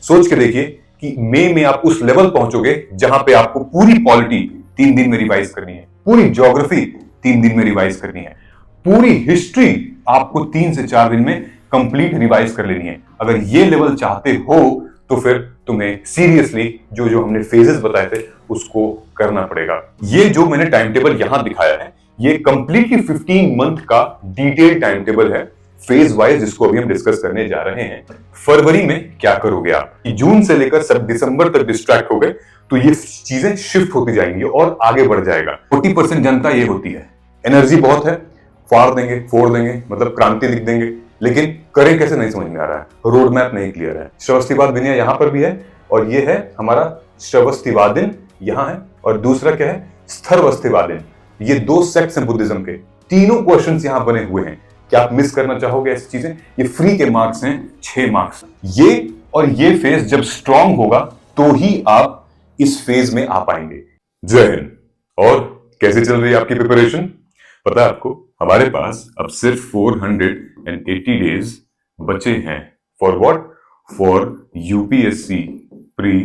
सोच के देखिए कि मई में आप उस लेवल पहुंचोगे जहां पे आपको पूरी पॉलिटी 3 दिन में रिवाइज करनी है, पूरी ज्योग्राफी 3 दिन में रिवाइज करनी है, पूरी हिस्ट्री आपको 3 से 4 दिन में कंप्लीट रिवाइज कर लेनी है। अगर ये लेवल चाहते हो तो फिर तुम्हें सीरियसली जो जो हमने फेजेस बताए थे उसको करना पड़ेगा। ये जो मैंने टाइम टेबल यहां दिखाया है ये कंप्लीटली 15 मंथ का डिटेल टाइम टेबल है, फेज वाइज, जिसको अभी हम डिस्कस करने जा रहे हैं। फरवरी में क्या करोगे आप, जून से लेकर सब दिसंबर तक डिस्ट्रैक्ट हो गए तो ये चीजें शिफ्ट होती जाएंगी और आगे बढ़ जाएगा। 40% जनता ये होती है, एनर्जी बहुत है, फाड़ देंगे, फोड़ देंगे, मतलब क्रांति लिख देंगे, लेकिन करें कैसे नहीं समझ में आ रहा है, रोड मैप नहीं क्लियर है। श्रवस्तिवाद विनय यहां पर भी है और ये है हमारा श्रवस्तिवादिन यहां है, और दूसरा क्या है स्थर्वस्तिवादिन। ये 2 सेक्ट्स हैं बुद्धिज्म के, तीनों क्वेश्चंस यहां बने हुए हैं। क्या आप मिस करना चाहोगे ऐसी चीजें? ये फ्री के मार्क्स हैं, 6 मार्क्स। ये और ये फेज जब स्ट्रांग होगा तो ही आप इस फेज में आ पाएंगे। जय हिंद। और कैसे चल रही है आपकी प्रिपरेशन? पता है आपको, हमारे पास अब सिर्फ 480 डेज बचे हैं। For what? For UPSC pre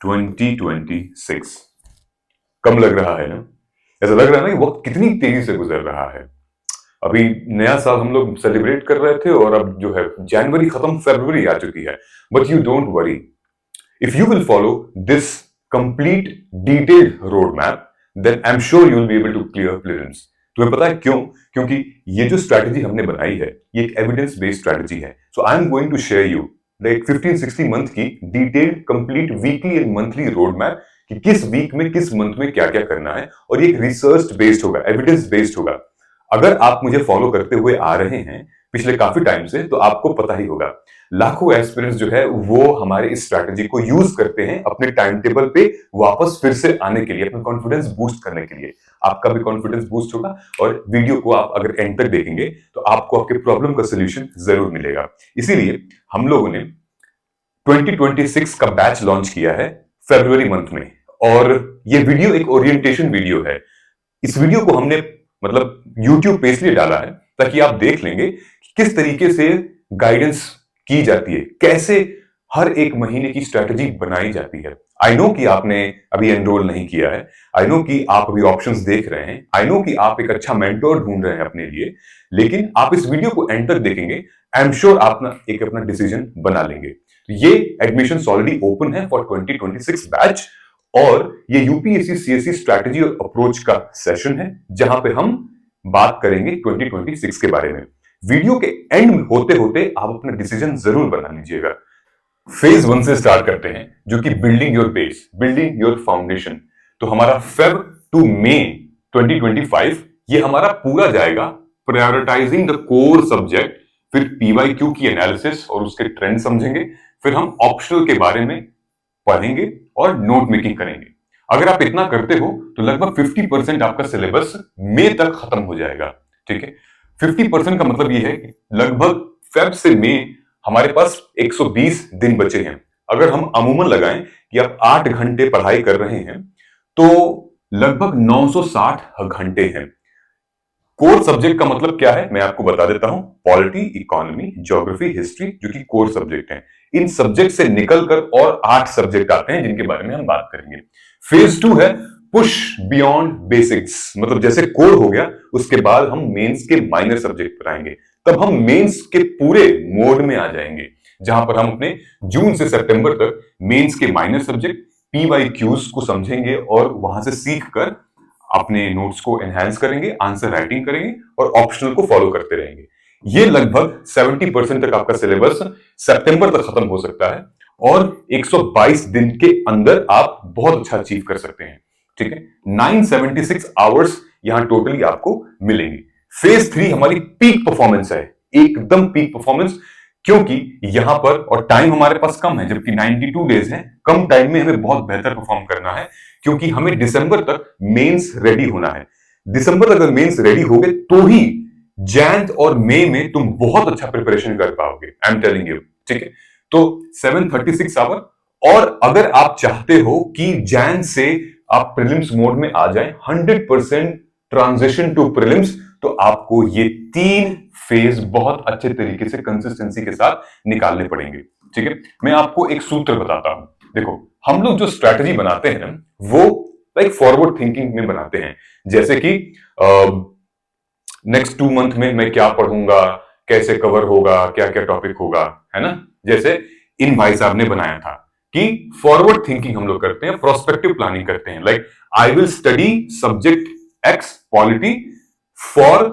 2026। कम लग रहा है ना? ऐसा लग रहा है ना कि वक्त कितनी तेजी से गुजर रहा है। अभी नया साल हम लोग सेलिब्रेट कर रहे थे और अब जो है जनवरी खत्म, फरवरी आ चुकी है। But you don't worry, if you will follow this complete detailed road map then I am sure you will be able to clear prelims. तुम्हें पता है क्यों? क्योंकि ये जो स्ट्रैटेजी हमने बनाई है ये एक एविडेंस बेस्ड स्ट्रैटेजी है। So I am going to share you like 15-60 month की detailed complete weekly and monthly road map कि किस वीक में किस मंथ में क्या क्या करना है, और ये एक रिसर्च बेस्ड होगा, एविडेंस बेस्ड होगा। अगर आप मुझे फॉलो करते हुए आ रहे हैं पिछले काफी टाइम से तो आपको पता ही होगा, लाखों एस्पिरेंट्स जो है वो हमारे इस स्ट्रैटेजी को यूज करते हैं अपने टाइम टेबल पे वापस फिर से आने के लिए, अपना कॉन्फिडेंस बूस्ट करने के लिए। आपका भी कॉन्फिडेंस बूस्ट होगा और वीडियो को आप अगर एंड तक देखेंगे तो आपको आपके प्रॉब्लम का सोल्यूशन जरूर मिलेगा। इसीलिए हम लोगों ने 2026 का बैच लॉन्च किया है फरवरी मंथ में, और ये वीडियो एक ओरिएंटेशन वीडियो है। इस वीडियो को हमने मतलब YouTube पे इसलिए डाला है ताकि आप देख लेंगे कि किस तरीके से गाइडेंस की जाती है, कैसे हर एक महीने की स्ट्रैटेजी बनाई जाती है। आई नो कि आपने अभी एनरोल नहीं किया है, आई नो कि आप अभी ऑप्शंस देख रहे हैं, आई नो कि आप एक अच्छा मेंटोर ढूंढ रहे हैं अपने लिए, लेकिन आप इस वीडियो को एंड तक देखेंगे, आई एम श्योर आप अपना डिसीजन बना लेंगे। तो ये एडमिशन ऑलरेडी ओपन है फॉर 2026 बैच, और ये यूपीएससी सीएससी स्ट्रैटेजी और अप्रोच का सेशन है जहां पे हम बात करेंगे 2026 के बारे में। वीडियो के एंड होते होते आप अपना डिसीजन जरूर बना लीजिएगा। फेज 1 से स्टार्ट करते हैं, जो कि building your base, building your foundation. तो हमारा फेब टू मई 2025 ये हमारा पूरा जाएगा प्रायोरिटाइजिंग द कोर सब्जेक्ट, फिर पीवाईक्यू की एनालिसिस और उसके ट्रेंड समझेंगे, फिर हम ऑप्शनल के बारे में पढ़ेंगे और नोट मेकिंग करेंगे। अगर आप इतना करते हो तो लगभग 50% आपका सिलेबस मई तक खत्म हो जाएगा। ठीक है, 50% का मतलब ये है कि लगभग फेब से मई हमारे पास 120 दिन बचे हैं। अगर हम अमूमन लगाएं कि आप 8 घंटे पढ़ाई कर रहे हैं तो लगभग 960 घंटे हैं। कोर सब्जेक्ट का मतलब क्या है मैं आपको बता देता हूं। पॉलिटी, इकोनॉमी, ज्योग्राफी, हिस्ट्री, जो कि कोर सब्जेक्ट हैं। इन सब्जेक्ट से निकलकर और 8 सब्जेक्ट आते हैं जिनके बारे में हम बात करेंगे। फेज 2 है पुश बियॉन्ड बेसिक्स, मतलब जैसे कोर हो गया उसके बाद हम मेंस के माइनर सब्जेक्ट पर आएंगे, तब हम मेंस के पूरे मोड में आ जाएंगे, जहां पर हम अपने जून से सितंबर तक मेंस के माइनर सब्जेक्ट पीवाईक्यूज को समझेंगे और वहां से सीख कर अपने नोट्स को एनहांस करेंगे, आंसर राइटिंग करेंगे और ऑप्शनल को फॉलो करते रहेंगे। ये लगभग 70% तक आपका सिलेबस सितंबर तक खत्म हो सकता है और 122 दिन के अंदर आप बहुत अच्छा अचीव कर सकते हैं। ठीक है, 976 आवर्स यहां टोटली आपको मिलेंगे। फेज 3 हमारी पीक परफॉर्मेंस है, एकदम पीक परफॉर्मेंस, क्योंकि यहां पर और टाइम हमारे पास कम है, जबकि 92 डेज है। कम टाइम में हमें बहुत बेहतर परफॉर्म करना है, क्योंकि हमें दिसंबर तक मेंस रेडी होना है। दिसंबर तक अगर मेंस रेडी हो गए तो ही जैन और मई में तुम बहुत अच्छा प्रिपरेशन कर पाओगे, आई एम टेलिंग यू। ठीक है, तो 736 आवर, और अगर आप चाहते हो कि जैन से आप प्रीलिम्स मोड में आ जाएं, 100% ट्रांजिशन टू प्रीलिम्स, तो आपको ये 3 फेज बहुत अच्छे तरीके से कंसिस्टेंसी के साथ निकालने पड़ेंगे। ठीक है। मैं आपको एक सूत्र बताता हूं। देखो, हम लोग जो स्ट्रैटेजी बनाते हैं वो लाइक फॉरवर्ड थिंकिंग में बनाते हैं। जैसे कि नेक्स्ट 2 मंथ में मैं क्या पढ़ूंगा, कैसे कवर होगा, क्या क्या टॉपिक होगा, है ना। जैसे इन भाई साहब ने बनाया था कि फॉरवर्ड थिंकिंग हम लोग करते हैं, प्रोस्पेक्टिव प्लानिंग करते हैं। Like I will study subject x polity for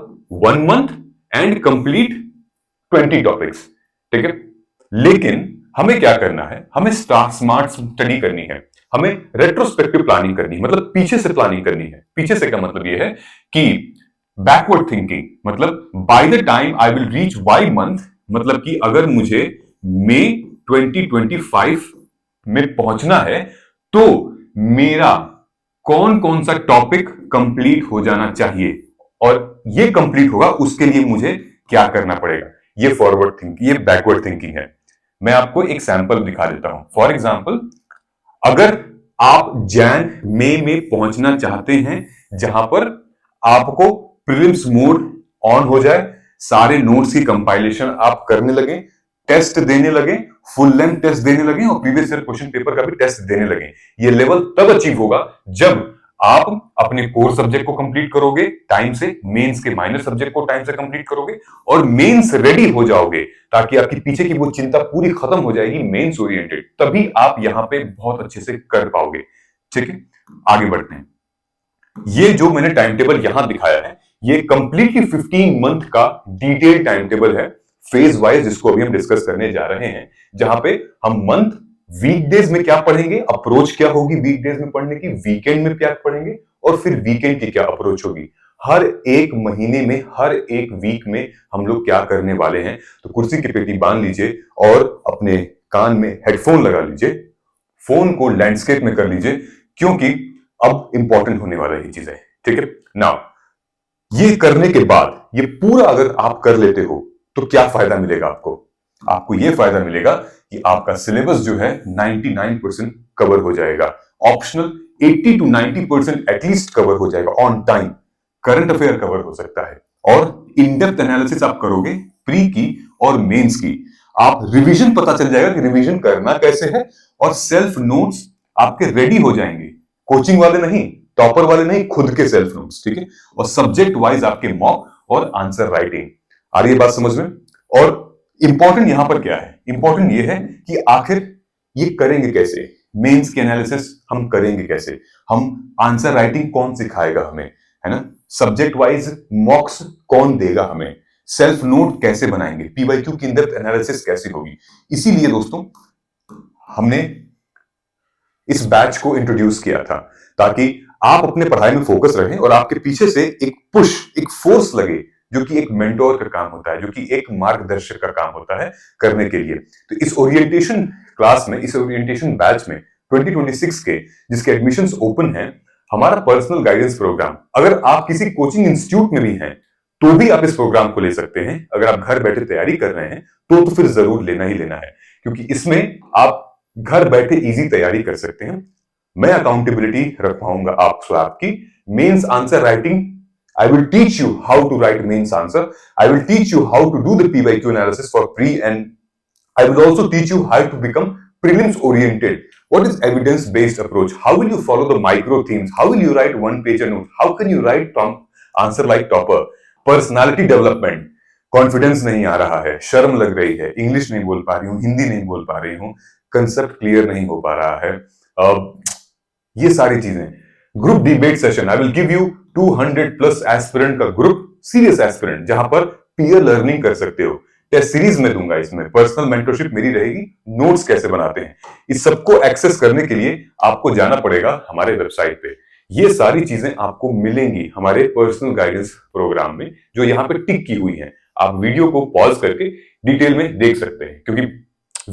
1 month and complete 20 topics, ठीक है। लेकिन हमें क्या करना है, हमें स्मार्ट स्टडी करनी है, हमें रेट्रोस्पेक्टिव प्लानिंग करनी है, मतलब पीछे से प्लानिंग करनी है। पीछे से का मतलब यह है कि बैकवर्ड थिंकिंग, मतलब by the time I will reach Y month, मतलब कि अगर मुझे मई 2025 में पहुंचना है तो मेरा कौन कौन सा टॉपिक कंप्लीट हो जाना चाहिए, और ये कंप्लीट होगा उसके लिए मुझे क्या करना पड़ेगा। ये फॉरवर्ड थिंकिंग, ये बैकवर्ड थिंकिंग है। मैं आपको एक सैंपल दिखा देता हूं। फॉर एग्जाम्पल, अगर आप जैन मई में पहुंचना चाहते हैं जहां पर आपको प्रीलिम्स मोड ऑन हो जाए, सारे नोट्स की कंपाइलेशन आप करने लगे, टेस्ट देने लगे, फुल लेंथ टेस्ट देने लगे और प्रीवियस ईयर क्वेश्चन पेपर का भी टेस्ट देने लगे। ये लेवल तब अचीव होगा जब आप अपने कोर सब्जेक्ट को कंप्लीट करोगे टाइम से, मेंस के माइनर सब्जेक्ट को टाइम से कंप्लीट करोगे और मेंस रेडी हो जाओगे, ताकि आपकी पीछे की वो चिंता पूरी खत्म हो जाएगी, मेंस ओरिएंटेड। तभी आप यहां पे बहुत अच्छे से कर पाओगे, ठीक है। आगे बढ़ते हैं। ये जो मैंने टाइम टेबल यहां दिखाया है, ये कंप्लीटली 15 मंथ का डिटेल टाइम टेबल है, फेज वाइज, जिसको अभी हम डिस्कस करने जा रहे हैं। जहां पे हम मंथ, वीकडेज में क्या पढ़ेंगे, अप्रोच क्या होगी वीकडेज में पढ़ने की, वीकेंड में क्या पढ़ेंगे और फिर वीकेंड की क्या अप्रोच होगी। हर एक महीने में, हर एक वीक में हम लोग क्या करने वाले हैं। तो कुर्सी की पेटी बांध लीजिए और अपने कान में हेडफोन लगा लीजिए, फोन को लैंडस्केप में कर लीजिए, क्योंकि अब इंपॉर्टेंट होने वाला है ये चीजें, ठीक है। नाउ ये करने के बाद, ये पूरा अगर आप कर लेते हो तो क्या फायदा मिलेगा आपको। आपको ये फायदा मिलेगा कि आपका सिलेबस जो है 99% कवर हो जाएगा, ऑप्शनल 80 to 90% एटलीस्ट कवर हो जाएगा on time, current affair cover हो सकता है, और इन डेप्थ एनालिसिस आप करोगे प्री की और मेंस की। आप रिवीजन, पता चल जाएगा कि रिवीजन करना कैसे है, और सेल्फ नोट्स आपके रेडी हो जाएंगे, कोचिंग वाले नहीं, टॉपर वाले नहीं, खुद के सेल्फ नोट्स, ठीक है। और सब्जेक्ट वाइज आपके मॉक और आंसर राइटिंग। आ रही है बात समझ में। और इंपॉर्टेंट यहां पर क्या है, इंपॉर्टेंट ये है कि आखिर ये करेंगे कैसे, मेंस के एनालिसिस हम करेंगे कैसे, हम आंसर राइटिंग कौन सिखाएगा हमें, है ना, सब्जेक्ट वाइज मॉक्स कौन देगा हमें, सेल्फ नोट कैसे बनाएंगे, पीवाईक्यू की इन डेप्थ एनालिसिस कैसे होगी। इसीलिए दोस्तों हमने इस बैच को इंट्रोड्यूस किया था, ताकि आप अपने पढ़ाई में फोकस रहें और आपके पीछे से एक पुश, एक फोर्स लगे, जो कि एक मेंटोर का काम होता है, जो कि एक मार्गदर्शक का काम होता है करने के लिए। तो इस ओरिएंटेशन क्लास में, इस ओरिएंटेशन बैच में 2026 के जिसके एडमिशंस ओपन हैं, हमारा पर्सनल गाइडेंस प्रोग्राम, अगर आप किसी कोचिंग इंस्टीट्यूट में भी हैं तो भी आप इस प्रोग्राम को ले सकते हैं। अगर आप घर बैठे तैयारी कर रहे हैं तो फिर जरूर लेना ही लेना है, क्योंकि इसमें आप घर बैठे इजी तैयारी कर सकते हैं। मैं अकाउंटेबिलिटी रखवाऊंगा आपकी mains answer writing. I will teach you how to write mains answer. I will teach you how to do the PYQ analysis for pre, and I will also teach you how to become prelims oriented. What is evidence based approach? How will you follow the micro themes? How will you write one page note? How can you write answer like topper? Personality development. Confidence नहीं आ रहा है, शर्म लग रही है, English नहीं बोल पा रही हूँ, हिंदी नहीं बोल पा रही हूँ, कंसेप्ट क्लियर नहीं हो पा रहा है, ये सारी चीजें। Group debate session, I will give you 200+ aspirant का ग्रुप, सीरियस एस्पिरेंट, जहां पर पीयर लर्निंग कर सकते हो। टेस्ट सीरीज में दूंगा, इसमें पर्सनल मेंटरशिप मेरी रहेगी, नोट्स कैसे बनाते हैं, इस सबको एक्सेस करने के लिए आपको जाना पड़ेगा हमारे वेबसाइट पे। ये सारी चीजें आपको मिलेंगी हमारे पर्सनल गाइडेंस प्रोग्राम में, जो यहाँ पे टिक की हुई हैं। आप वीडियो को पॉज करके डिटेल में देख सकते हैं, क्योंकि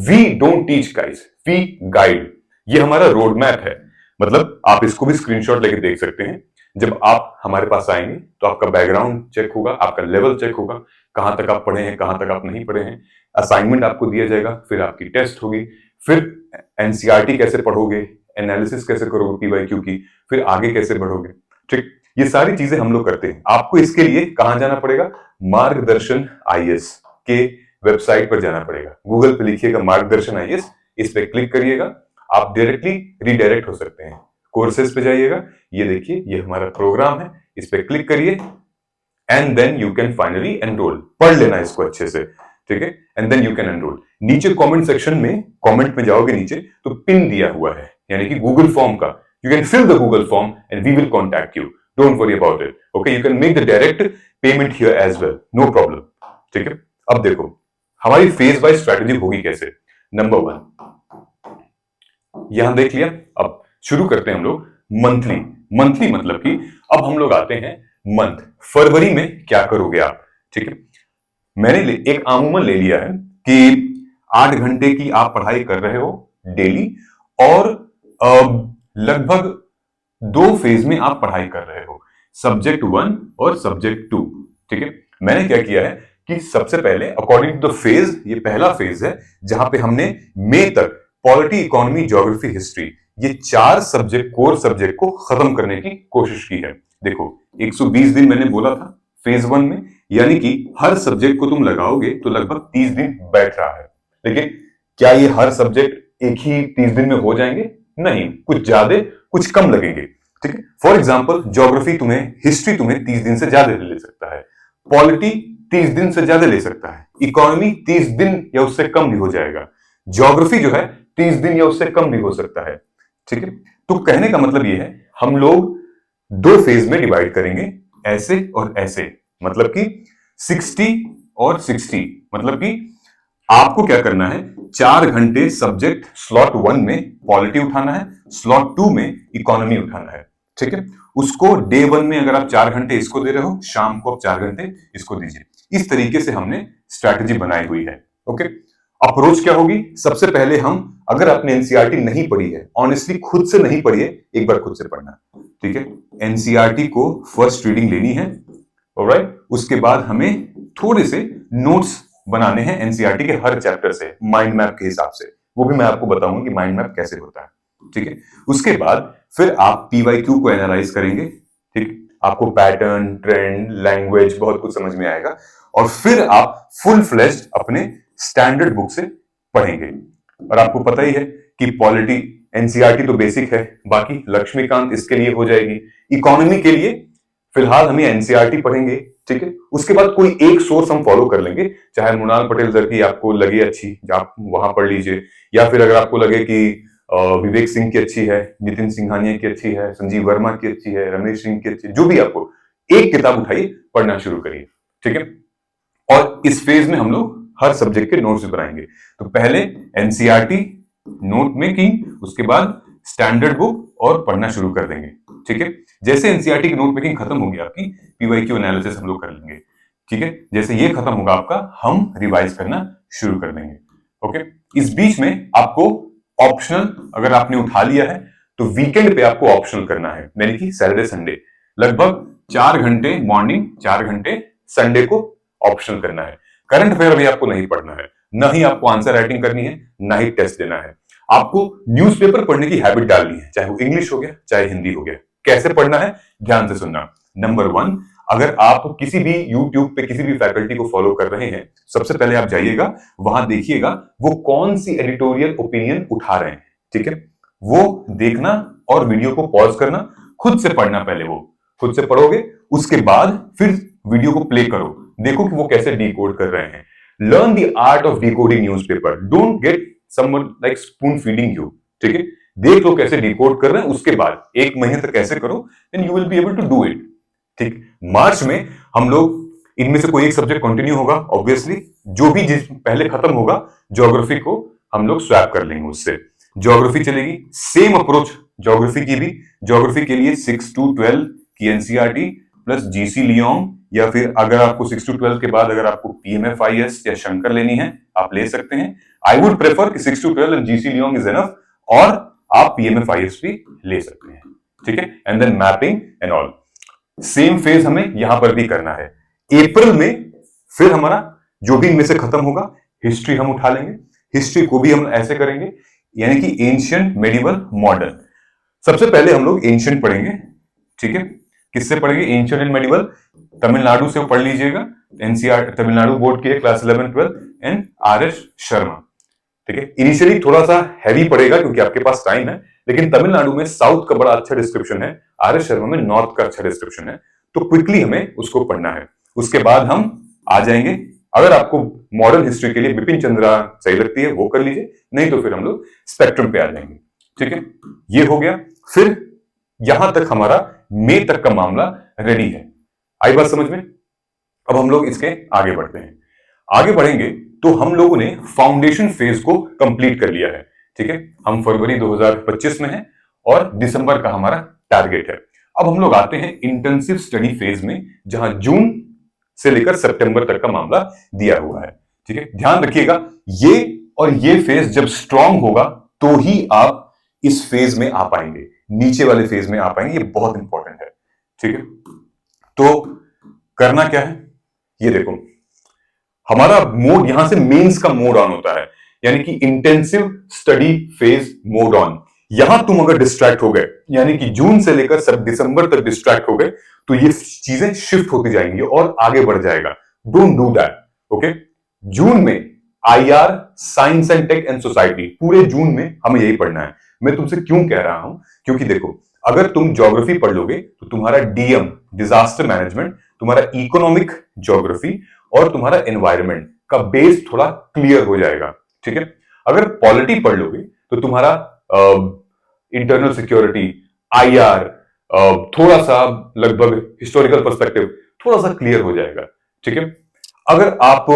we don't teach guys, we guide. ये हमारा रोड मैप है, मतलब आप इसको भी स्क्रीनशॉट लेके देख सकते हैं। जब आप हमारे पास आएंगे तो आपका बैकग्राउंड चेक होगा, आपका लेवल चेक होगा, कहां तक आप पढ़े हैं, कहां तक आप नहीं पढ़े हैं, असाइनमेंट आपको दिया जाएगा, फिर आपकी टेस्ट होगी, फिर एनसीईआरटी कैसे पढ़ोगे, एनालिसिस कैसे करोगे पीवाईक्यू की, फिर आगे कैसे बढ़ोगे, ठीक। ये सारी चीजें हम लोग करते हैं। आपको इसके लिए कहां जाना पड़ेगा, मार्गदर्शन आईएएस के वेबसाइट पर जाना पड़ेगा। गूगल पे लिखिएगा मार्गदर्शन आईएएस, इस पे क्लिक करिएगा, आप डायरेक्टली रिडायरेक्ट हो सकते हैं। कोर्सेज पे जाइएगा, ये देखिए ये हमारा प्रोग्राम है, इस पे क्लिक करिए and then you can finally enrol. पढ़ लेना इसको अच्छे से, ठीक है, and then you can enrol. नीचे कमेंट सेक्शन में, कमेंट में जाओगे नीचे तो पिन दिया हुआ है, यानी कि गूगल फॉर्म का, you can fill the Google form and we will contact you, don't worry about it, okay, you can make the direct payment here as well, no problem, ठीक है। अब देखो हमारी फेज वाइज स्ट्रैटेजी होगी कैसे। Number 1 यहां देख लिया, अब शुरू करते हैं हम लोग मंथली। मंथली मतलब कि अब हम लोग आते हैं मंथ, फरवरी में क्या करोगे आप, ठीक है। मैंने एक आमूमन ले लिया है कि 8 घंटे की आप पढ़ाई कर रहे हो डेली और लगभग 2 फेज में आप पढ़ाई कर रहे हो, सब्जेक्ट 1 और सब्जेक्ट 2, ठीक है। मैंने क्या किया है कि सबसे पहले अकॉर्डिंग टू द फेज, ये पहला फेज है जहां पे हमने मई तक पॉलिटी, इकोनॉमी, ज्योग्राफी, हिस्ट्री, ये 4 सब्जेक्ट, कोर सब्जेक्ट को खत्म करने की कोशिश की है। देखो 120 दिन मैंने बोला था फेज 1 में, यानी कि हर सब्जेक्ट को तुम लगाओगे तो लगभग 30 दिन बैठ रहा है। लेकिन क्या ये हर सब्जेक्ट एक ही 30 दिन में हो जाएंगे? नहीं, कुछ ज्यादा कुछ कम लगेंगे, ठीक है। फॉर एग्जाम्पल ज्योग्राफी तुम्हें, हिस्ट्री तुम्हें 30 दिन से ज्यादा ले सकता है, पॉलिटी 30 दिन से ज्यादा ले सकता है, इकोनॉमी 30 दिन या उससे कम भी हो जाएगा, ज्योग्राफी जो है 30 दिन या उससे कम भी हो सकता है, ठीक है। तो कहने का मतलब ये है हम लोग 2 फेज में डिवाइड करेंगे, ऐसे और ऐसे, मतलब कि 60 और 60, मतलब कि आपको क्या करना है, 4 घंटे सब्जेक्ट स्लॉट 1 में पॉलिटी उठाना है, स्लॉट 2 में इकोनॉमी उठाना है, ठीक है। उसको डे 1 में अगर आप 4 घंटे इसको दे रहे हो, शाम को आप 4 घंटे इसको दीजिए। इस तरीके से हमने स्ट्रैटेजी बनाई हुई है, ओके। अप्रोच क्या होगी, सबसे पहले हम, अगर आपने एनसीईआरटी नहीं पढ़ी है, ऑनेस्टली खुद से नहीं पढ़ी है, एक बार खुद से पढ़ना, ठीक है। एनसीईआरटी को फर्स्ट रीडिंग लेनी है, ऑलराइट। उसके बाद हमें थोड़े से नोट्स बनाने हैं एनसीईआरटी के हर चैप्टर से, माइंड मैप के हिसाब से, वो भी मैं आपको बताऊंगा कि माइंड मैप कैसे होता है, ठीक है। उसके बाद फिर आप पीवाईक्यू को एनालाइज करेंगे, ठीक, आपको पैटर्न, ट्रेंड, लैंग्वेज बहुत कुछ समझ में आएगा, और फिर आप फुल फ्लेज्ड अपने स्टैंडर्ड बुक से पढ़ेंगे। और आपको पता ही है कि पॉलिटी, एनसीईआरटी तो बेसिक है, बाकी लक्ष्मीकांत इसके लिए हो जाएगी। इकोनॉमी के लिए फिलहाल हम ये एनसीईआरटी पढ़ेंगे, ठीक है। उसके बाद कोई एक सोर्स हम फॉलो कर लेंगे, चाहे मृणाल पटेल सर की आपको लगे अच्छी, आप वहां पढ़ लीजिए, या फिर अगर आपको लगे कि विवेक सिंह की अच्छी है, नितिन सिंघानिया की अच्छी है, संजीव वर्मा की अच्छी है, रमेश सिंह की अच्छी है, जो भी आपको, एक किताब उठाइए, पढ़ना शुरू करिए, ठीक है। और इस फेज में हम लोग हर सब्जेक्ट के नोट्स बनाएंगे। तो पहले एनसीईआरटी नोट मेकिंग, उसके बाद स्टैंडर्ड बुक और पढ़ना शुरू कर देंगे, ठीक है। जैसे एनसीईआरटी की नोट मेकिंग खत्म होगी आपकी, पीवाईक्यू एनालिसिस हम लोग कर लेंगे, ठीक है। जैसे ये खत्म होगा आपका, हम रिवाइज करना शुरू कर देंगे, ओके। इस बीच में आपको ऑप्शनल, अगर आपने उठा लिया है तो वीकेंड पे आपको ऑप्शनल करना है, यानी कि सैटरडे संडे, लगभग 4 घंटे मॉर्निंग, 4 घंटे संडे को ऑप्शनल करना है। करंट अफेयर भी आपको नहीं पढ़ना है, ना ही आपको आंसर राइटिंग करनी है, ना ही टेस्ट देना है। आपको न्यूज़पेपर पढ़ने की हैबिट डालनी है, चाहे वो इंग्लिश हो गया, चाहे हिंदी हो गया। कैसे पढ़ना है, ध्यान से सुनना। नंबर 1, अगर आप किसी भी यूट्यूब पे किसी भी फैकल्टी को फॉलो कर रहे हैं, सबसे पहले आप जाइएगा, वहां देखिएगा वो कौन सी एडिटोरियल ओपिनियन उठा रहे हैं, ठीक है। वो देखना और वीडियो को पॉज करना, खुद से पढ़ना, पहले वो खुद से पढ़ोगे, उसके बाद फिर वीडियो को प्ले करो, देखो कि वो कैसे डिकोड कर रहे हैं। Learn the art of decoding newspaper, don't get someone like spoon feeding you, ठीक है। देख लो कैसे डिकोड कर रहे हैं, उसके बाद 1 महीने तक कैसे करो, then you will be able to do it, ठीक। मार्च में हम लोग इनमें से कोई एक सब्जेक्ट कंटिन्यू होगा, ऑब्वियसली जो भी जिस पहले खत्म होगा, ज्योग्राफी को हम लोग स्वैप कर लेंगे, उससे ज्योग्राफी चलेगी। सेम अप्रोच ज्योग्राफी की भी, ज्योग्राफी के लिए 6 to 12 की एनसीईआरटी प्लस जीसी लियोंग, या फिर अगर आपको 6 to 12 के बाद अगर आपको पीएमएफआईएस या शंकर लेनी है, आप ले सकते हैं। आई वुड प्रेफर कि 6 to 12 and GC Leong is enough, और आप पीएमएफआईएस भी ले सकते हैं, ठीक है। And then mapping and all, same phase हमें यहां पर भी करना है। अप्रैल में फिर हमारा जो भी इनमें से खत्म होगा, हिस्ट्री हम उठा लेंगे, हिस्ट्री को भी हम ऐसे करेंगे, यानी कि एंशियंट, मेडिवल, मॉडर्न। सबसे पहले हम लोग एंशियंट पढ़ेंगे, ठीक है। किससे पढ़ेंगे, एंशियंट एंड मेडिवल, तमिलनाडु से पढ़ लीजिएगा, एनसीआर तमिलनाडु बोर्ड की है, क्लास 11 12 एंड आर.एस. शर्मा। ठीक है, इनिशियली थोड़ा सा हैवी पड़ेगा क्योंकि आपके पास टाइम है, लेकिन तमिलनाडु में साउथ का बड़ा अच्छा डिस्क्रिप्शन है, आर.एस. शर्मा में नॉर्थ का अच्छा डिस्क्रिप्शन है, तो क्विकली हमें उसको पढ़ना है। उसके बाद हम आ जाएंगे, अगर आपको मॉडर्न हिस्ट्री के लिए बिपिन चंद्रा सही लगती है वो कर लीजिए, नहीं तो फिर हम लोग स्पेक्ट्रम पे आ जाएंगे। ठीक है, ये हो गया। फिर यहां तक हमारा मई तक का मामला रेडी है। आई बात समझ में? अब हम लोग इसके आगे बढ़ते हैं। आगे बढ़ेंगे तो हम लोगों ने फाउंडेशन फेज को कंप्लीट कर लिया है। ठीक है, हम फरवरी 2025 में हैं और दिसंबर का हमारा टारगेट है। अब हम लोग आते हैं इंटेंसिव स्टडी फेज में, जहां जून से लेकर सितंबर तक का मामला दिया हुआ है। ठीक है, ध्यान रखिएगा, ये और ये फेज जब स्ट्रांग होगा तो ही आप इस फेज में आ पाएंगे, नीचे वाले फेज में आ पाएंगे। ये बहुत इंपॉर्टेंट है। ठीक है, तो करना क्या है, ये देखो, हमारा मोड यहां से मेंस का मोड ऑन होता है, यानी कि intensive study phase mode on. यहां तुम अगर डिस्ट्रैक्ट हो गए, यानी कि जून से लेकर सब दिसंबर तक डिस्ट्रैक्ट हो गए, तो ये चीजें शिफ्ट होती जाएंगी और आगे बढ़ जाएगा। Don't do that. ओके, जून में IR, science and tech and society, पूरे जून में हमें यही पढ़ना है। मैं तुमसे क्यों कह रहा हूं, क्योंकि देखो, अगर तुम ज्योग्राफी पढ़ लोगे तो तुम्हारा डीएम, डिजास्टर मैनेजमेंट, तुम्हारा इकोनॉमिक ज्योग्राफी और तुम्हारा एनवायरमेंट का बेस थोड़ा क्लियर हो जाएगा। ठीक है, अगर पॉलिटी पढ़ लोगे तो तुम्हारा इंटरनल सिक्योरिटी, आईआर, थोड़ा सा लगभग हिस्टोरिकल पर्सपेक्टिव थोड़ा सा क्लियर हो जाएगा। ठीक है, अगर आप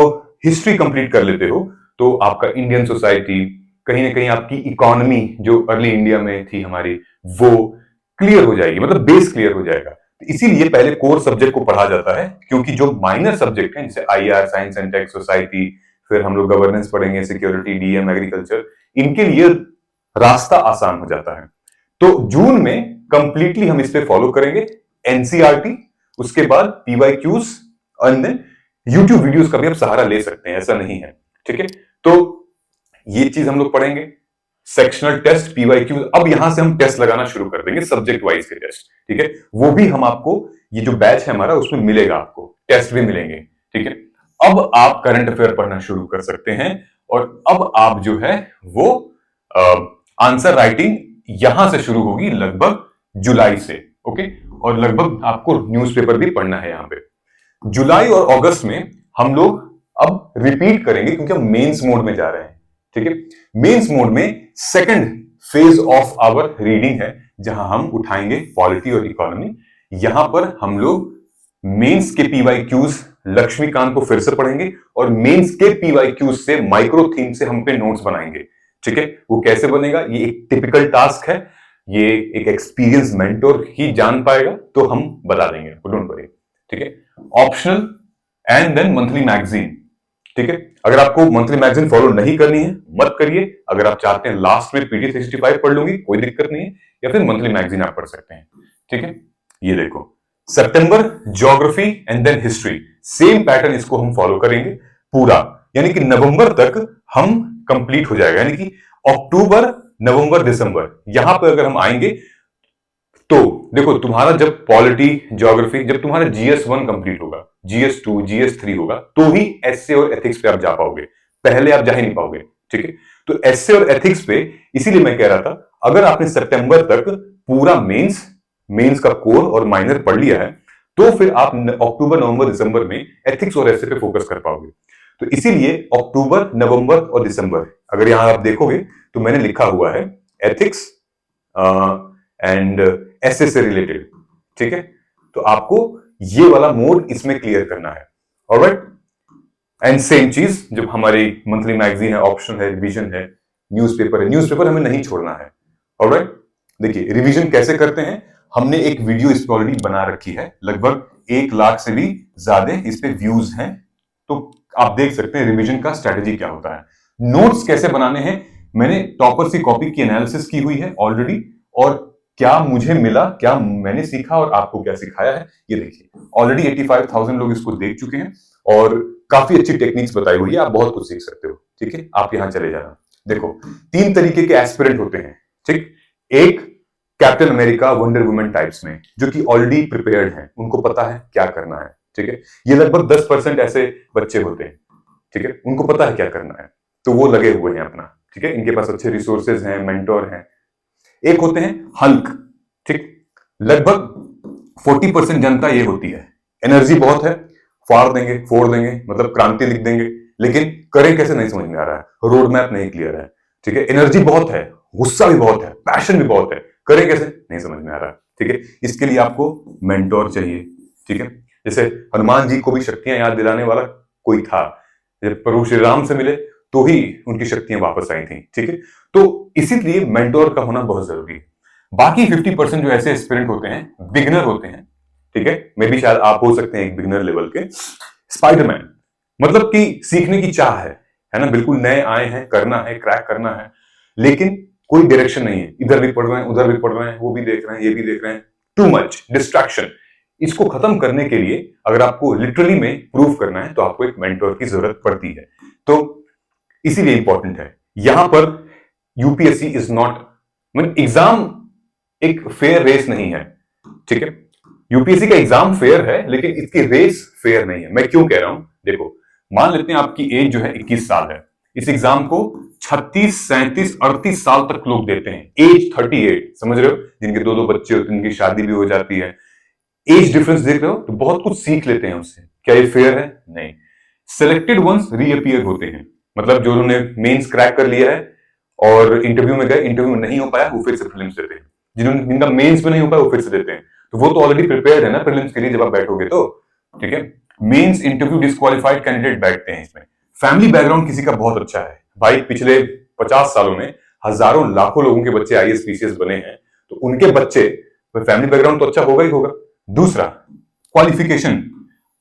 हिस्ट्री कंप्लीट कर लेते हो तो आपका इंडियन सोसाइटी, कहीं ना कहीं आपकी इकोनॉमी जो अर्ली इंडिया में थी हमारी, वो क्लियर हो जाएगी, मतलब बेस क्लियर हो जाएगा। तो इसीलिए पहले कोर सब्जेक्ट को पढ़ा जाता है, क्योंकि जो माइनर सब्जेक्ट हैं जैसे IR, science and tech, society, फिर हम लोग गवर्नेंस पढ़ेंगे, सिक्योरिटी, डीएम, एग्रीकल्चर, इनके लिए रास्ता आसान हो जाता है। तो जून में कंप्लीटली हम इस पे फॉलो करेंगे एनसीईआरटी, उसके बाद PYQs and then YouTube videos का भी हम सहारा ले सकते हैं, ऐसा नहीं है। ठीक है, तो ये चीज हम लोग पढ़ेंगे। सेक्शनल टेस्ट, पीवाईक्यू, अब यहां से हम टेस्ट लगाना शुरू कर देंगे, सब्जेक्ट वाइज के टेस्ट। ठीक है, वो भी हम आपको, ये जो बैच है हमारा, उसमें मिलेगा, आपको टेस्ट भी मिलेंगे। ठीक है, अब आप करंट अफेयर पढ़ना शुरू कर सकते हैं और अब आप जो है वो आंसर राइटिंग यहां से शुरू होगी लगभग जुलाई से। ओके, और लगभग आपको न्यूज़पेपर भी पढ़ना है यहां पे। जुलाई और अगस्त में हम लोग अब रिपीट करेंगे, क्योंकि हम मेंस मोड में जा रहे हैं। ठीक है, मेंस मोड में second phase of our reading है, जहां हम उठाएंगे पॉलिटी और इकोनॉमी। यहां पर हम लोग मेंस के पीवाईक्यूज लक्ष्मीकांत को फिर से पढ़ेंगे और मेंस के पीवाईक्यूज से माइक्रो थीम से हम पे नोट्स बनाएंगे। ठीक है, वो कैसे बनेगा, ये एक टिपिकल टास्क है, ये एक एक्सपीरियंस मेंटोर ही जान पाएगा, तो हम बता देंगे, डोंट वरी। ठीक है, optional and then monthly magazine. ठीक है, अगर आपको मंथली मैगजीन फॉलो नहीं करनी है मत करिए, अगर आप चाहते हैं लास्ट में पीडी 365 पढ़ लूंगी, कोई दिक्कत नहीं है, या फिर मंथली मैगजीन आप पढ़ सकते हैं। ठीक है, ये देखो, सितंबर geography and then history, same pattern इसको हम फॉलो करेंगे पूरा, यानी कि नवंबर तक हम कंप्लीट हो जाएगा, यानी कि अक्टूबर, नवंबर, दिसंबर, यहां पर अगर हम आएंगे तो देखो, तुम्हारा जब पॉलिटी, ज्योग्राफी, जब तुम्हारा GS1 कंप्लीट होगा, GS2, GS3 होगा, तो ही एसए और एथिक्स पे आप जा पाओगे, पहले आप जा ही नहीं पाओगे। ठीक है, तो एसए और एथिक्स पे, इसीलिए मैं कह रहा था, अगर आपने सितंबर तक पूरा मेंस का कोर और माइनर पढ़ लिया है, तो फिर आप अक्टूबर, नवंबर, दिसंबर में एथिक्स और एसए पे फोकस कर पाओगे। तो इसीलिए अक्टूबर, नवंबर और दिसंबर, अगर यहां आप देखोगे तो मैंने लिखा हुआ है एथिक्स एंड एसए से रिलेटेड। ठीक है, तो आपको ये वाला मोड इसमें क्लियर करना है। ऑलराइट, एंड सेम चीज जब हमारी मंथली मैगजीन है, ऑप्शन है, रिवीजन है, न्यूज़पेपर है, न्यूज़पेपर हमें नहीं छोड़ना है। ऑलराइट, देखिए रिवीजन कैसे करते हैं, हमने एक वीडियो इस पर ऑलरेडी बना रखी है, लगभग 1 लाख से भी ज्यादा इस पे व्यूज हैं, तो आप देख सकते हैं रिवीजन का स्ट्रेटेजी क्या होता है। नोट्स कैसे बनाने हैं, मैंने टॉपर्स की कॉपी की एनालिसिस की हुई है ऑलरेडी, और क्या मुझे मिला, क्या मैंने सीखा और आपको क्या सिखाया है, ये देखिए। ऑलरेडी 85,000 लोग इसको देख चुके हैं और काफी अच्छी टेक्निक्स बताई हुई है, आप बहुत कुछ सीख सकते हो। ठीक है, आप यहां चले जाना। देखो, 3 तरीके के एस्पिरेंट होते हैं। ठीक, एक captain America, wonder woman types में, जो कि ऑलरेडी प्रिपेयर्ड हैं, उनको पता है क्या करना है। ठीक है। ये लगभग 10% ऐसे बच्चे होते हैं, ठीक है, उनको पता है क्या करना है, तो वो लगे हुए हैं अपना, ठीक है, इनके पास अच्छे रिसोर्सेज हैं, मेंटोर हैं। एक होते हैं हल्क, ठीक, लगभग 40% जनता ये होती है, एनर्जी बहुत है, फाड़ देंगे, फोड़ देंगे, मतलब क्रांति लिख देंगे, लेकिन करें कैसे नहीं समझ में आ रहा है, रोड मैप नहीं क्लियर है, ठीक है, एनर्जी बहुत है, गुस्सा भी बहुत है, पैशन भी बहुत है, करें कैसे नहीं समझ में आ रहा है, ठीक है। इसके लिए आपको मेंटोर चाहिए, ठीक है। जैसे हनुमान जी को भी शक्तियां याद दिलाने वाला कोई था, जब प्रभु श्री राम से मिले तो ही उनकी शक्तियां वापस आई थी, ठीक है। तो इसीलिए मेंटोर का होना बहुत जरूरी है। बाकी 50% जो ऐसे एस्पिरेंट होते हैं, बिगनर होते हैं, ठीक है, मे भी शायद आप हो सकते हैं एक बिगनर लेवल के। स्पाइडरमैन, मतलब कि सीखने की चाह है ना, बिल्कुल नए आए हैं, करना है, क्रैक करना है, लेकिन कोई डायरेक्शन नहीं है, इधर भी पढ़ रहे हैं, उधर भी पढ़ रहे हैं, वो भी देख रहे हैं, ये भी देख रहे हैं, टू मच डिस्ट्रैक्शन। इसको खत्म करने के लिए अगर आपको लिटरली में प्रूव करना है तो आपको एक मेंटोर की जरूरत पड़ती है, तो इसीलिए इंपॉर्टेंट है। यहां पर यूपीएससी इज नॉट, मतलब एग्जाम एक फेयर रेस नहीं है, ठीक है। यूपीएससी का एग्जाम फेयर है, लेकिन इसकी रेस फेयर नहीं है। मैं क्यों कह रहा हूं, देखो, मान लेते हैं आपकी एज जो है 21 साल है, इस एग्जाम को 36, 37, 38 साल तक लोग देते हैं, एज 38, समझ रहे हो, जिनके दो दो बच्चे होते हैं, जिनकी शादी भी हो जाती है, एज डिफरेंस देख रहे हो, तो बहुत कुछ सीख लेते हैं उससे। क्या ये फेयर है? नहीं। सिलेक्टेड वंस रीअपियर होते हैं, मतलब जो उन्होंने मेंस क्रैक कर लिया है और इंटरव्यू में गए, इंटरव्यू में नहीं हो पाया, वो फिर से प्रीलिम्स देते हैं, जिनका मेंस में नहीं हो पाया वो फिर से देते हैं, तो वो तो ऑलरेडी प्रिपेयर्ड है ना प्रीलिम्स के लिए जब आप बैठोगे तो, ठीक है। मेंस इंटरव्यू डिस्क्वालिफाइड कैंडिडेट बैठते हैं इसमें। फैमिली बैकग्राउंड किसी का बहुत अच्छा है भाई, पिछले 50 सालों में हजारों लाखों लोगों के बच्चे आईएएस पीसीएस बने हैं, तो उनके बच्चे, फैमिली बैकग्राउंड तो अच्छा होगा ही होगा। दूसरा, क्वालिफिकेशन,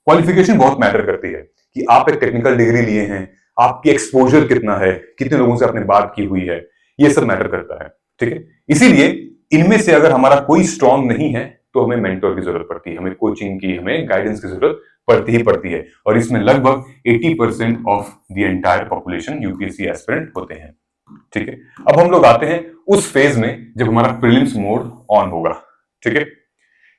क्वालिफिकेशन बहुत मैटर करती है कि आप एक टेक्निकल डिग्री लिए हैं, आपकी एक्सपोजर कितना है, कितने लोगों से आपने बात की हुई है, ये सब मैटर करता है, ठीक है। इसीलिए इनमें से अगर हमारा कोई स्ट्रांग नहीं है तो हमें मेंटोर की जरूरत पड़ती है, हमें कोचिंग की, हमें गाइडेंस की जरूरत पड़ती ही पड़ती है, और इसमें लगभग 80% of the entire population UPSC aspirant होते हैं, ठीक है। अब हम लोग आते हैं उस फेज में जब हमारा प्रीलिम्स मोड ऑन होगा, ठीक है।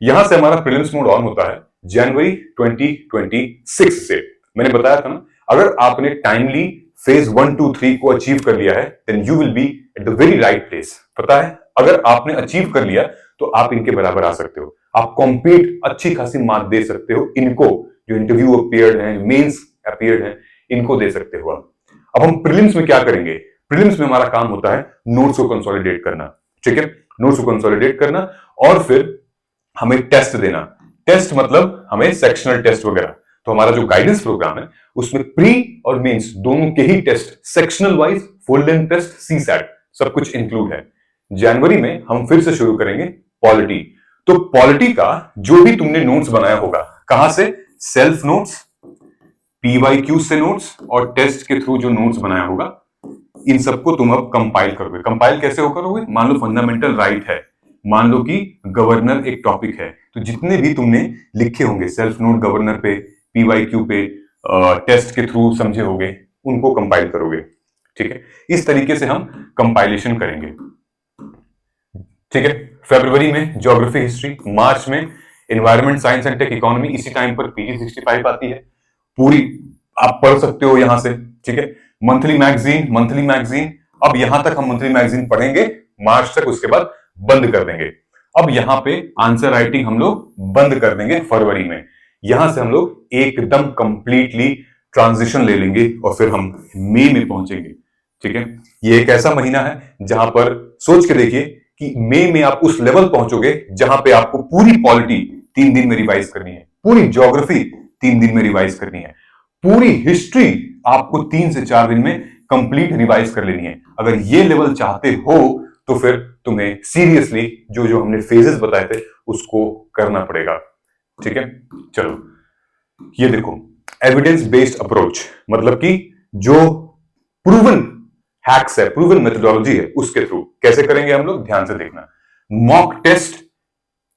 यहां से हमारा प्रीलिम्स मोड ऑन होता है जनवरी 2026 से। मैंने बताया था ना, अगर आपने टाइमली फेज 1, 2, 3 को अचीव कर लिया है, then you will be at the very right place. पता है, अगर आपने अचीव कर लिया तो आप इनके बराबर आ सकते हो, आप कॉम्पीट अच्छी खासी मार्क दे सकते हो इनको, जो इंटरव्यू अपीयर्ड हैं, मेंस अपीयर्ड हैं, इनको दे सकते हो आप। अब हम प्रीलिम्स में क्या करेंगे, प्रीलिम्स में हमारा काम होता है नोट्स को कंसोलिडेट करना, ठीक है, नोट्स को कंसोलिडेट करना, और फिर हमें टेस्ट देना। टेस्ट मतलब हमें सेक्शनल टेस्ट वगैरह, तो हमारा जो गाइडेंस प्रोग्राम है उसमें प्री और मेंस दोनों के ही test, sectional wise, full length test, CSAT, सब कुछ इंक्लूड है। जनवरी में हम फिर से शुरू करेंगे पॉलिटी। तो पॉलिटी का जो भी तुमने नोट्स बनाया होगा, कहां से, सेल्फ नोट्स, पीवाईक्यू से नोट्स, और टेस्ट के थ्रू जो नोट्स बनाया होगा, इन सबको तुम अब कंपाइल करोगे। कंपाइल कैसे हो करोगे, मान लो फंडामेंटल राइट है, मान लो कि गवर्नर एक टॉपिक है, तो जितने भी तुमने लिखे होंगे सेल्फ नोट गवर्नर पे, पीवाईक्यू पे, टेस्ट के थ्रू समझे होंगे, उनको कंपाइल करोगे, ठीक है। इस तरीके से हम कंपाइलेशन करेंगे, ठीक है। फरवरी में ज्योग्राफी हिस्ट्री, मार्च में environment science and tech economy, इसी टाइम पर पीजी 65 आती है, पूरी आप पढ़ सकते हो यहां से, ठीक है। मंथली मैगजीन, मंथली मैगजीन, अब यहां तक हम मंथली मैगजीन पढ़ेंगे मार्च तक, उसके बाद बंद कर देंगे। अब यहां पे आंसर राइटिंग हम लोग बंद कर देंगे फरवरी में, यहां से हम लोग एकदम कंप्लीटली ट्रांजिशन ले लेंगे और फिर हम मई में पहुंचेंगे, ठीक है। ये एक ऐसा महीना है जहां पर सोच के देखिए कि मई में आप उस लेवल पहुंचोगे जहां पे आपको पूरी पॉलिटी 3 दिन में रिवाइज करनी है, पूरी ज्योग्राफी 3 दिन में रिवाइज करनी है, पूरी हिस्ट्री आपको 3 से 4 दिन में कंप्लीट रिवाइज कर लेनी है। अगर ये लेवल चाहते हो तो फिर तुम्हें सीरियसली जो जो हमने फेजेस बताए थे उसको करना पड़ेगा, ठीक है। चलो ये देखो, एविडेंस बेस्ड अप्रोच, मतलब कि जो प्रूवन हैक्स है, प्रूवन मेथोडोलॉजी है, उसके थ्रू कैसे करेंगे हम लोग, ध्यान से देखना। मॉक टेस्ट,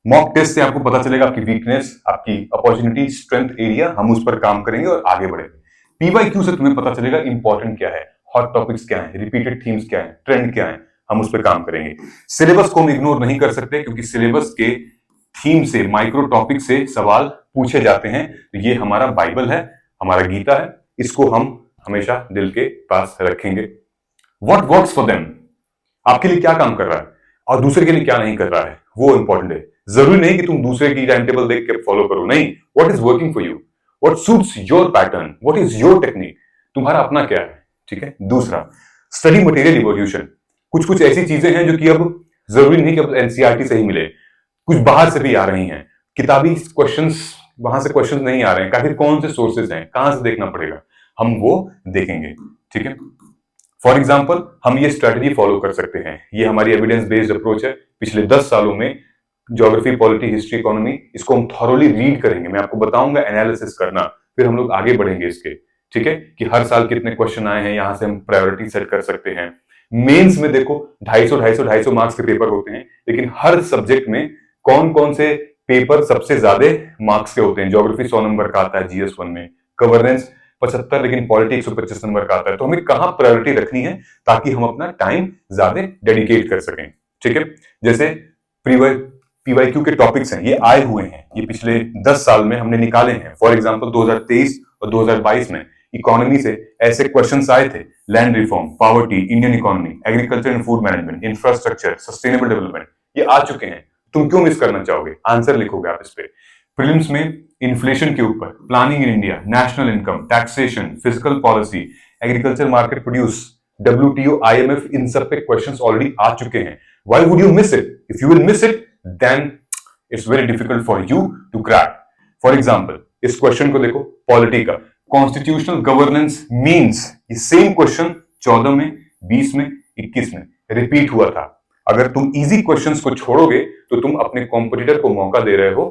मॉक टेस्ट से आपको पता चलेगा आपकी वीकनेस, आपकी अपॉर्चुनिटी, स्ट्रेंथ एरिया, हम उस पर काम करेंगे और आगे बढ़ेंगे। पीवाईक्यू से तुम्हें पता चलेगा इंपॉर्टेंट क्या है, हॉट टॉपिक्स क्या है, रिपीटेड थीम्स क्या है, ट्रेंड क्या है, हम उस पर काम करेंगे। सिलेबस को हम इग्नोर नहीं कर सकते क्योंकि सिलेबस के थीम से, माइक्रो टॉपिक से सवाल पूछे जाते हैं, तो ये हमारा बाइबल है, हमारा गीता है, इसको हम हमेशा दिल के पास रखेंगे। व्हाट वर्क्स फॉर देम, आपके लिए क्या काम कर रहा है और दूसरे के लिए क्या नहीं कर रहा है, वो इंपॉर्टेंट है। जरूरी नहीं कि तुम दूसरे की टाइम टेबल देख के फॉलो करो, नहीं, what is working for you, what suits your pattern, what is your technique, तुम्हारा अपना क्या है, ठीक है। दूसरा, स्टडी मटेरियल इवोल्यूशन। कुछ कुछ ऐसी चीजें हैं जो कि अब जरूरी नहीं कि अब एनसीईआरटी से ही मिले, कुछ बाहर से भी आ रही हैं, किताबी क्वेश्चंस, वहां से क्वेश्चंस नहीं आ रहे हैं, काफी कौन से सोर्सेज हैं, कहां से देखना पड़ेगा, हम वो देखेंगे, ठीक है। फॉर एग्जाम्पल, हम ये स्ट्रेटजी फॉलो कर सकते हैं, ये हमारी एविडेंस बेस्ड अप्रोच है। पिछले 10 सालों में ज्योग्राफी, पॉलिटी, हिस्ट्री, इकोनॉमी, इसको हम थॉरोली रीड करेंगे, मैं आपको बताऊंगा एनालिसिस करना, फिर हम लोग आगे बढ़ेंगे इसके, ठीक है, कि हर साल कितने क्वेश्चन आए हैं, यहां से हम प्रायोरिटी सेट कर सकते हैं। मेंस में देखो 250 मार्क्स के पेपर होते हैं, लेकिन हर सब्जेक्ट में कौन कौन से पेपर सबसे ज्यादा मार्क्स के होते हैं। ज्योग्राफी 100 नंबर का आता है GS1 में, गवर्नेंस 75, लेकिन पॉलिटी 125 नंबर का आता है। तो हमें कहां प्रायोरिटी रखनी है ताकि हम अपना टाइम ज्यादा डेडिकेट कर सकें, ठीक है। जैसे PYQ के टॉपिक्स हैं, ये आए हुए हैं, ये पिछले 10 साल में हमने निकाले हैं। फॉर एग्जांपल 2023 और 2022 में इकोनॉमी से ऐसे क्वेश्चंस आए थे, land reform, poverty, Indian economy, agriculture and food management, infrastructure, sustainable development, ये आ चुके हैं। तुम क्यों मिस करना चाहोगे, आंसर लिखोगे आप इस पे। प्रीलिम्स में इन्फ्लेशन के ऊपर, planning in India, national income, taxation, physical policy, agriculture market produce, WTO, IMF, इन सब पे क्वेश्चंस ऑलरेडी आ चुके हैं। Why would you miss it? If you will miss it, then it's very difficult for you to crack. For example, इस question को देखो, polity का, constitutional governance means, ये same question 14 में, 20 में, 21 में रिपीट हुआ था। अगर तुम इजी क्वेश्चंस को छोड़ोगे तो तुम अपने कॉम्पिटिटर को मौका दे रहे हो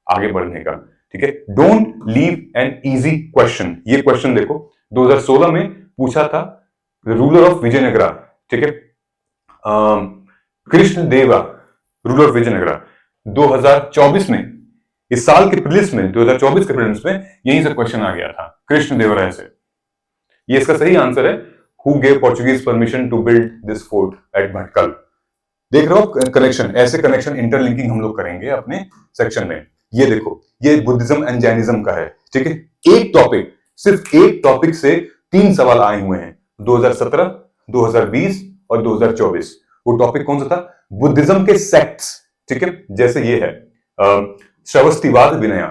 आगे बढ़ने का, ठीक है। Don't leave an easy question. ये क्वेश्चन देखो 2016 में पूछा था, रूलर ऑफ विजयनगरा, ठीक है, कृष्ण देवा, रूलर ऑफ विजयनगरा। 2024 में, इस साल के प्रीलिम्स में, 2024 के प्रीलिम्स में यहीं से क्वेश्चन आ गया था, कृष्ण देवराय से। ये इसका सही आंसर है, who gave Portuguese permission to build this fort at Bhatkal. देख रहे हो कनेक्शन, ऐसे कनेक्शन इंटरलिंकिंग हम लोग करेंगे अपने सेक्शन में। ये देखो, ये बुद्धिज्म एंड जैनिज्म का है, ठीक है। एक टॉपिक, सिर्फ एक टॉपिक से 3 सवाल आए हुए हैं, 2017, 2020 और 2024। वो टॉपिक कौन सा था, बुद्धिज्म के सेक्ट्स, ठीक है। जैसे ये है श्रवस्तिवाद विनया,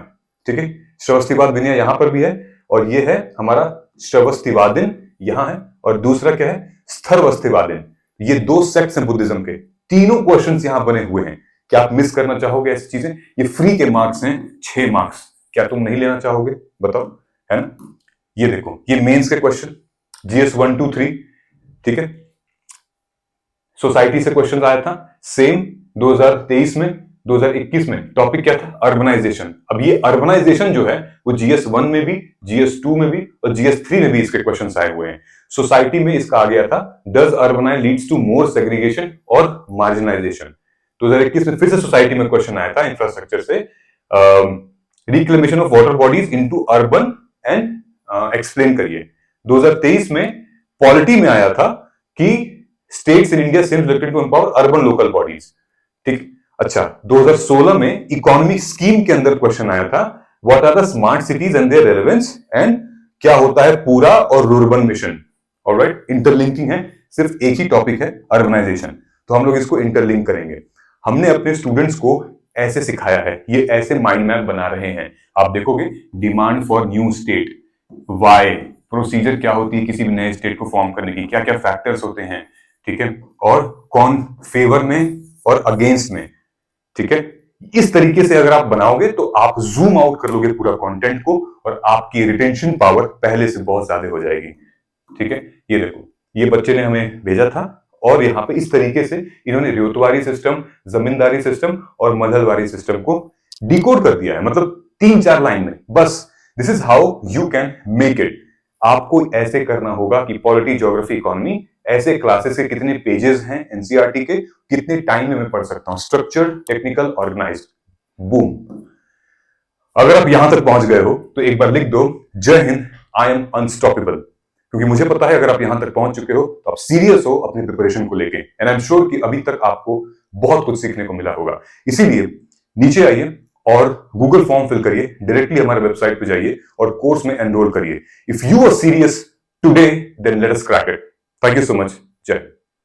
ठीक है, श्रवस्तिवाद विनया यहां पर भी है, और ये है हमारा श्रवस्तिवादिन यहां है, और दूसरा क्या है, स्थर्वस्तिवादिन। ये 2 सेक्ट्स हैं बुद्धिज्म के, तीनों क्वेश्चंस यहां बने हुए हैं। क्या आप मिस करना चाहोगे ऐसी चीजें? ये फ्री के मार्क्स हैं, 6 मार्क्स, क्या तुम नहीं लेना चाहोगे, बताओ, है ना। ये देखो, ये मेंस के क्वेश्चन, GS 1, 2, 3, ठीक है। सोसाइटी से क्वेश्चन आया था, सेम 2023 में, 2021 में टॉपिक क्या था, अर्बनाइजेशन। अब ये अर्बनाइजेशन जो है वो GS 1 में भी, GS 2 में भी और GS 3 में भी इसके क्वेश्चंस आए हुए हैं। सोसाइटी में इसका आ गया था, does urbanise leads to more segregation और मार्जिनाइजेशन। 2021 में फिर से सोसाइटी में क्वेश्चन आया था इंफ्रास्ट्रक्चर से, reclamation of water bodies into urban and explain करिए। 2023 में पॉलिटी में आया था कि states in India seem related to empower urban local bodies, ठीक। अच्छा, 2016 में इकोनॉमिक स्कीम के अंदर क्वेश्चन आया था, what are the smart cities and their relevance, and क्या होता है पूरा और रूरबन मिशन। ऑलराइट, इंटरलिंकिंग है, सिर्फ एक ही टॉपिक है, अर्बनाइजेशन, तो हम लोग इसको इंटरलिंक करेंगे। हमने अपने स्टूडेंट्स को ऐसे सिखाया है, ये ऐसे माइंड मैप बना रहे हैं। आप देखोगे, demand for new state, why, procedure क्या होती है किसी भी नए स्टेट को फॉर्म करने की, क्या क्या फैक्टर्स होते हैं, ठीक है, और कौन फेवर में और अगेंस्ट में, ठीक है। इस तरीके से अगर आप बनाओगे तो आप जूम आउट कर लोगे पूरा कंटेंट को, और आपकी रिटेंशन पावर पहले से बहुत ज्यादा हो जाएगी, ठीक है। ये देखो, ये बच्चे ने हमें भेजा था, और यहाँ पे इस तरीके से इन्होंने रेतवारी सिस्टम, जमींदारी सिस्टम और मलहलवारी सिस्टम को डिकोड कर दिया है, मतलब 3-4 लाइन में बस। This is how you can make it. आपको ऐसे करना होगा कि पॉलिटी, ज्योग्राफी, इकोनॉमी, ऐसे क्लासेस के कितने पेजेस हैं एनसीईआरटी के, कितने टाइम में मैं पढ़ सकता हूं, स्ट्रक्चर्ड, टेक्निकल, ऑर्गेनाइज्ड, बूम। अगर आप यहां तक पहुंच गए हो तो एक बार लिख दो, जय हिंद, आई एम अनस्टॉपेबल। क्योंकि मुझे पता है अगर आप यहां तक पहुंच चुके हो तो आप सीरियस हो अपनी प्रिपरेशन को लेके, एंड आई एम श्योर कि अभी तक आपको बहुत कुछ सीखने को मिला होगा। इसीलिए नीचे आइए और गूगल फॉर्म फिल करिए, डायरेक्टली हमारे वेबसाइट पे जाइए और कोर्स में एनरोल करिए। If you are serious today, then let us crack it. Thank you so much. जय